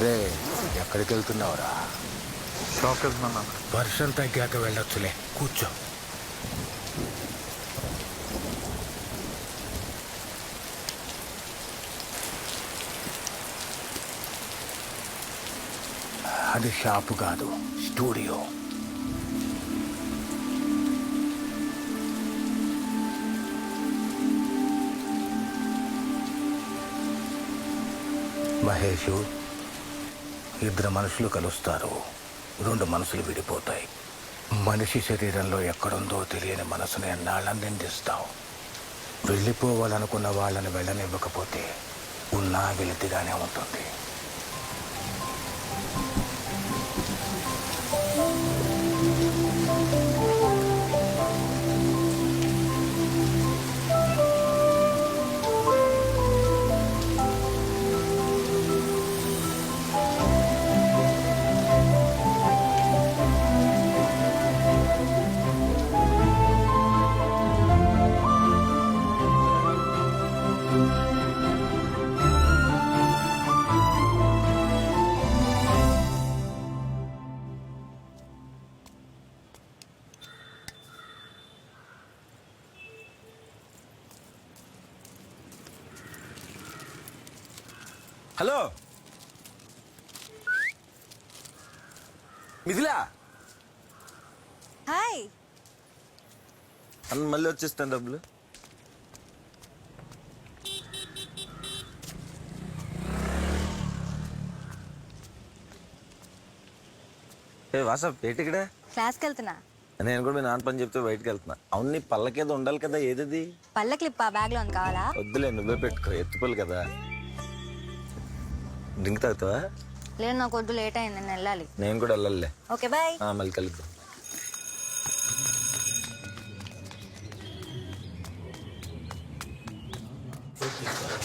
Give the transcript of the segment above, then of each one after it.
రే ఎక్కడికి వెళ్తున్నావురా? షాప్కి వెళ్తున్నా. వర్షం తగ్గాక వెళ్ళొచ్చులే, కూర్చో. అది షాపు కాదు, స్టూడియో. మహేషు, ఇద్దరు మనుషులు కలుస్తారు, రెండు మనసులు విడిపోతాయి. మనిషి శరీరంలో ఎక్కడుందో తెలియని మనసుని ఎన్నాళ్ళని నిందిస్తావు. వెళ్ళిపోవాలనుకున్న వాళ్ళని వెళ్ళనివ్వకపోతే ఉన్నా వెలితిగానే ఉంటుంది. Hello Mithila, hi. అన్న మళ్ళీ వచ్చేస్తాను డబ్బులు. ఏ వాసప్ ఏంటి ఇక్కడ? క్లాస్కి వెళ్తున్నా. నేను కూడా మీ నాన్న పని చెప్తే బయటకు వెళ్తున్నా. అవును, నీ పళ్ళకేదో ఉండాలి కదా, ఏదది? పళ్ళ క్లిప్ ఆ బ్యాగ్ లో ఉంది, కావాలా? వద్దులే, నువ్వే పెట్టుకో, ఎత్తుపల్లి కదా. డ్రింక్ తాగుతావా? లేదు, నాకు వద్దు, లేట్ అయింది, నేను వెళ్ళాలి. నేను కూడా వెళ్ళాలిలే. Okay bye. మళ్ళీ కలుద్దాం.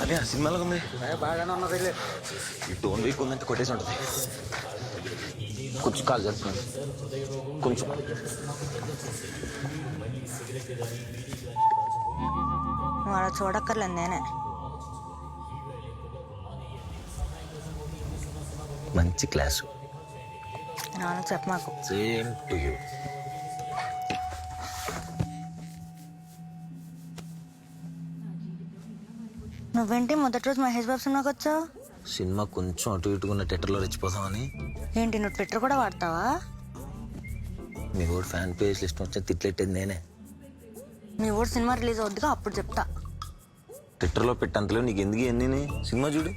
అదే ఆ సినిమాలో ఉంది, బాగానే ఉన్నది. ఈ టోన్ వీక్ ఉందంటే కొట్టేసి ఉంటుంది. కొంచెం కాల్ చేస్తున్నాను, కొంచెం. నువ్వు అలా చూడక్కర్లేదు, నేనే. మంచి క్లాసు. నాన్న చెప్ప మాకు. Same to you. నువ్వేంటి మొదటి రోజు మహేష్ బాబు సినిమాకి వచ్చావు? సినిమా కొంచెం అటు ఇటుకున్న థియేటర్లో రెచ్చిపోతామని. ఏంటి, నువ్వు ట్విట్టర్ కూడా వాడతావా? మీ కూడా ఫ్యాన్ పేజ్ లిస్ట్ వచ్చి తిట్లెట్టేది నేనే. మీ ఊరు సినిమా రిలీజ్ అవుద్దిగా, అప్పుడు చెప్తా. ట్విట్టర్లో పెట్టంతలేవు నీకు ఎందుకు ఎన్ని? సినిమా చూడు.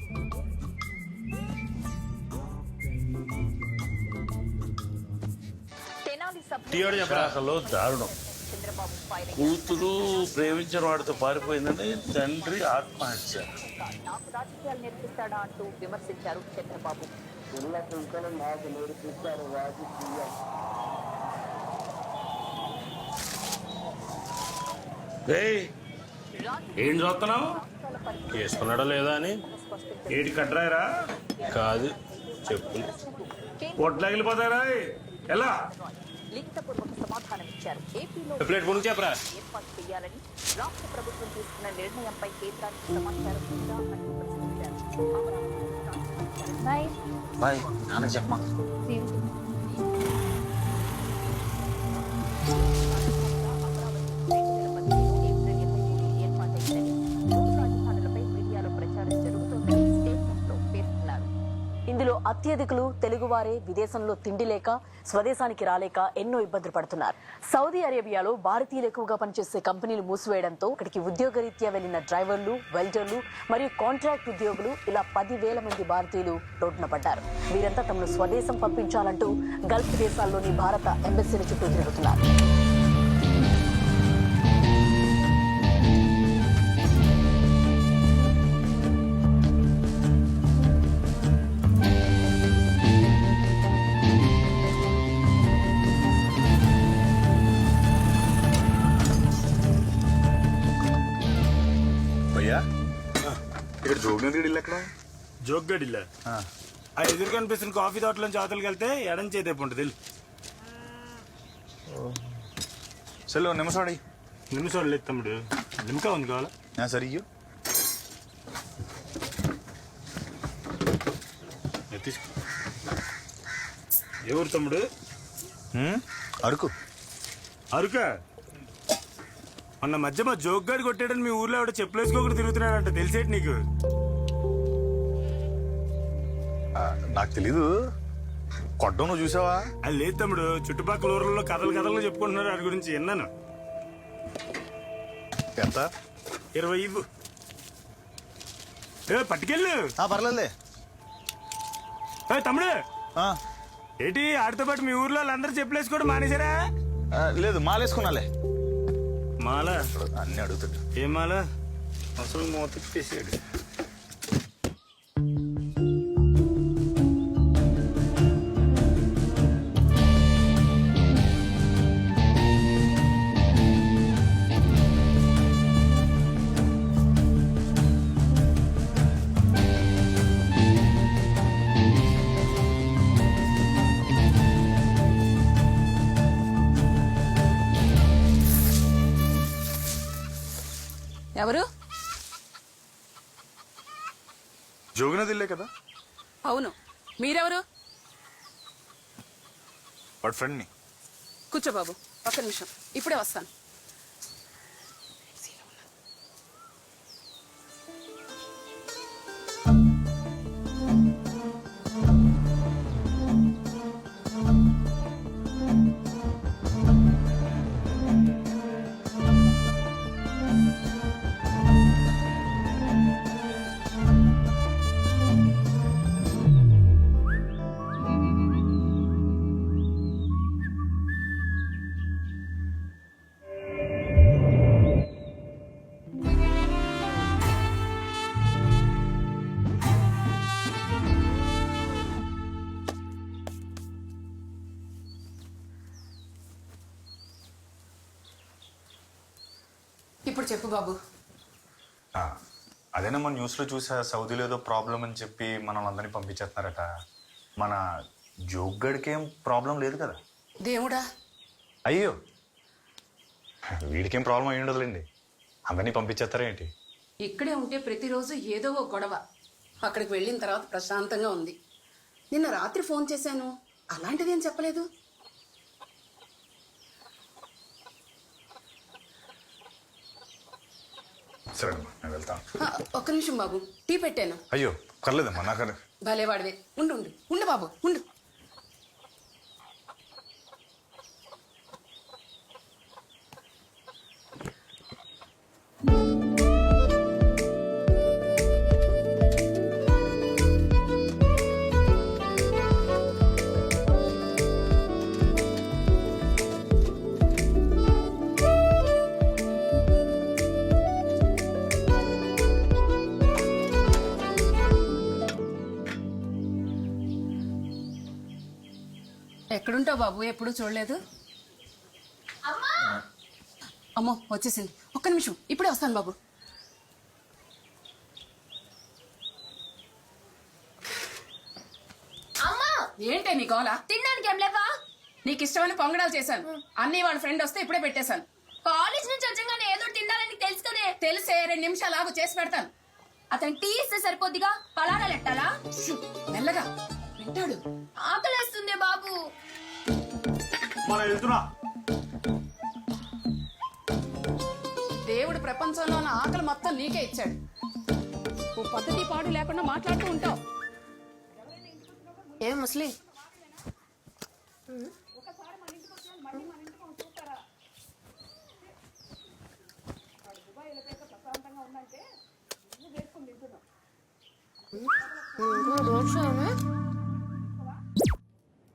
అసలు దారుణం. కూతురు ప్రేమించిన వాడితో పారిపోయిందని తండ్రి ఆత్మహత్య. రాజకీయాలు నేర్పిస్తాడా అంటూ విమర్శించారు చంద్రబాబు. ఏం చూస్తున్నావు? చేసుకున్నాడా లేదా అని. ఏటి కట్రాయరా? కాదు, చెప్పులు పొట్లగిలిపోతారా. ఎలా లిఖితపూర్వక సమాధానం ఇచ్చారు. ఏపీలో ప్లేట్ కొను చెప్పరా ఏర్పాటు చేయాలని రాష్ట్ర ప్రభుత్వం తీసుకున్న నిర్ణయంపై కేంద్రానికి సమాచారం ఉందా అంటూ ప్రశ్నించారు. బాయ్ నాన్న చెప్పమా. ఇందులో అత్యధికులు తెలుగువారే విదేశంలో తిండి లేక స్వదేశానికి రాలేక ఎన్నో ఇబ్బందులు పడుతున్నారు. సౌదీ అరేబియాలో భారతీయులు ఎక్కువగా పనిచేసే కంపెనీలు మూసివేయడంతో అక్కడికి ఉద్యోగరీత్యా వెళ్లిన డ్రైవర్లు, వెల్డర్లు మరియు కాంట్రాక్ట్ ఉద్యోగులు ఇలా 10,000 మంది భారతీయులు రోడ్డున పడ్డారు. వీరంతా తమను స్వదేశం పంపించాలంటూ గల్ఫ్ దేశాల్లోని భారత ఎంబసీల చుట్టూ తిరుగుతున్నారు. ఇక్కడ జోగినగర్ ఇల్లు ఎక్కడ? జోగ్గడి ఆ ఎదురు కనిపిస్తున్న కాఫీ తోటలోంచి అవతలకి వెళ్తే ఎడం చేతేపు ఉంటుంది. చలో నిమ్మసోడి. నిమిషాలు లేదు తమ్ముడు, నిమ్మకా ఉంది కావాలా? సరే ఇయ్యు. ఎవరు తమ్ముడు? అరకు. అరుక మొన్న మధ్య మా జోగ్గాడు కొట్టాడని మీ ఊర్లో ఎవడో చెప్పులేసుకోకుండా తిరుగుతున్నాడంట, తెలిసేటి నీకు? నాకు తెలీదు. కొట్టడం నువ్వు చూసావా? అది లేదు తమ్ముడు, చుట్టుపక్కల ఊర్లలో కథలు చెప్పుకుంటున్నారు వాడి గురించి, విన్నాను. ఎంత? 20 ఇవ్వు. పట్టుకెళ్ళు. పర్లేదులే. తమ్ముడు ఆ, ఏంటి ఆడితో పాటు మీ ఊర్లో వాళ్ళందరూ చెప్పులేసుకోవడం మానేశారా? లేదు మాలేసుకున్నాలే. మాల అన్ని అడుగుతాడు. ఏం మాల? అసలు మోతేసాడు. ఎవరు? జోగినదిల్లే కదా? అవును, మీరెవరు? వాడు ఫ్రెండ్ని. కూర్చో బాబు, ఒక్క నిమిషం, ఇప్పుడే వస్తాను. ఇప్పుడు చెప్పు బాబు. అదేనమ్మా న్యూస్లో చూసా, సౌదీలో ఏదో ప్రాబ్లం అని చెప్పి మనల్ని అందరినీ పంపించేస్తున్నారట. మన జోగ్గడికి ఏం ప్రాబ్లం లేదు కదా? దేవుడా, అయ్యో వీడికేం ప్రాబ్లం అయ్యి ఉండదులేండి. అందరినీ పంపించేస్తారా ఏంటి? ఇక్కడే ఉంటే ప్రతిరోజు ఏదో ఓ గొడవ. అక్కడికి వెళ్ళిన తర్వాత ప్రశాంతంగా ఉంది. నిన్న రాత్రి ఫోన్ చేశాను, అలాంటిదేం చెప్పలేదు. సరేనమ్మా, నేను వెళ్తాను. ఒక్క నిమిషం బాబు, టీ పెట్టాను. అయ్యో పర్లేదమ్మా, నాకు భలేవాడివే. ఉండు ఉండు ఉండు బాబు, ఉండు. ఎక్కడుంటావు బాబు? ఎప్పుడు చూడలేదు. అమ్మో వచ్చేసింది, ఒక్క నిమిషం, ఇప్పుడే వస్తాను బాబు. ఏంటే నీ గోల? తినడానికి ఏం లేవా? నీకు ఇష్టమైన పొంగడాలు చేశాను. అన్నీ వాళ్ళ ఫ్రెండ్ వస్తే ఇప్పుడే పెట్టేశాను. కాలేజ్ నుంచి వచ్చాగానే ఏదో తినాలని తెలుసు కదే. తెలిసే 2 నిమిషాలు ఆగు, చేసి పెడతాను. అతను టీ ఇస్తే సరిపోద్దిగా, పలారాలు ఎట్టాలా? మెల్లగా వింటాడు. ఆకలేస్తుంది బాబు. మనం వెళ్తున్నా. దేవుడు ప్రపంచంలో ఉన్న ఆకలి మొత్తం నీకే ఇచ్చాడు. ఓ పద్ధతి పాడు లేకుండా మాట్లాడుతూ ఉంటావు. ఏం ముస్లిం?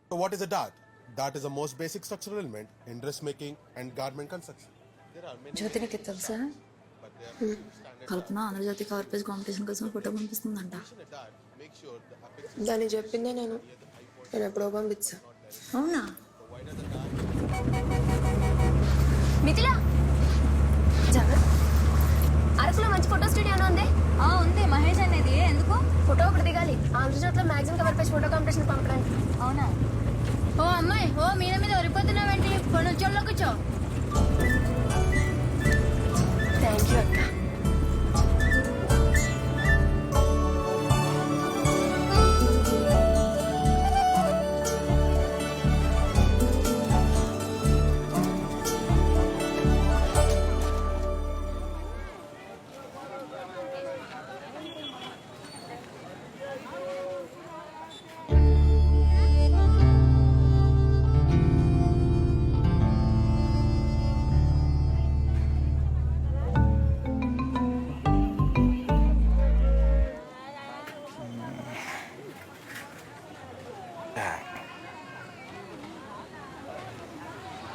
So what is a dart? Dart is the most basic structural element in dressmaking and garment construction. There are many. జ్యోతి నీకు తెలుసా? కల్పన ఆంధ్రజాతీయ కవర్ పేజ్ కాంపిటీషన్ కోసం photo పంపిస్తుందంట. Make sure the apex దాన్ని చెప్పిందే నేను ఎప్పుడో పంపించా. అవునా? మిథిలా, అరకులో మంచి ఫోటో స్టూడియో ఉంది. ఉంది, మహేష్ అనేది. ఎందుకు? ఫోటో ఒకటి దిగాలి, ఆంధ్రజ్యోతిలో magazine cover page photo competition పంపడానికి. అవునా? ఓ అమ్మాయి, ఓ మీద ఒరిపోతున్నావేంటి? కొన్ని కూర్చో.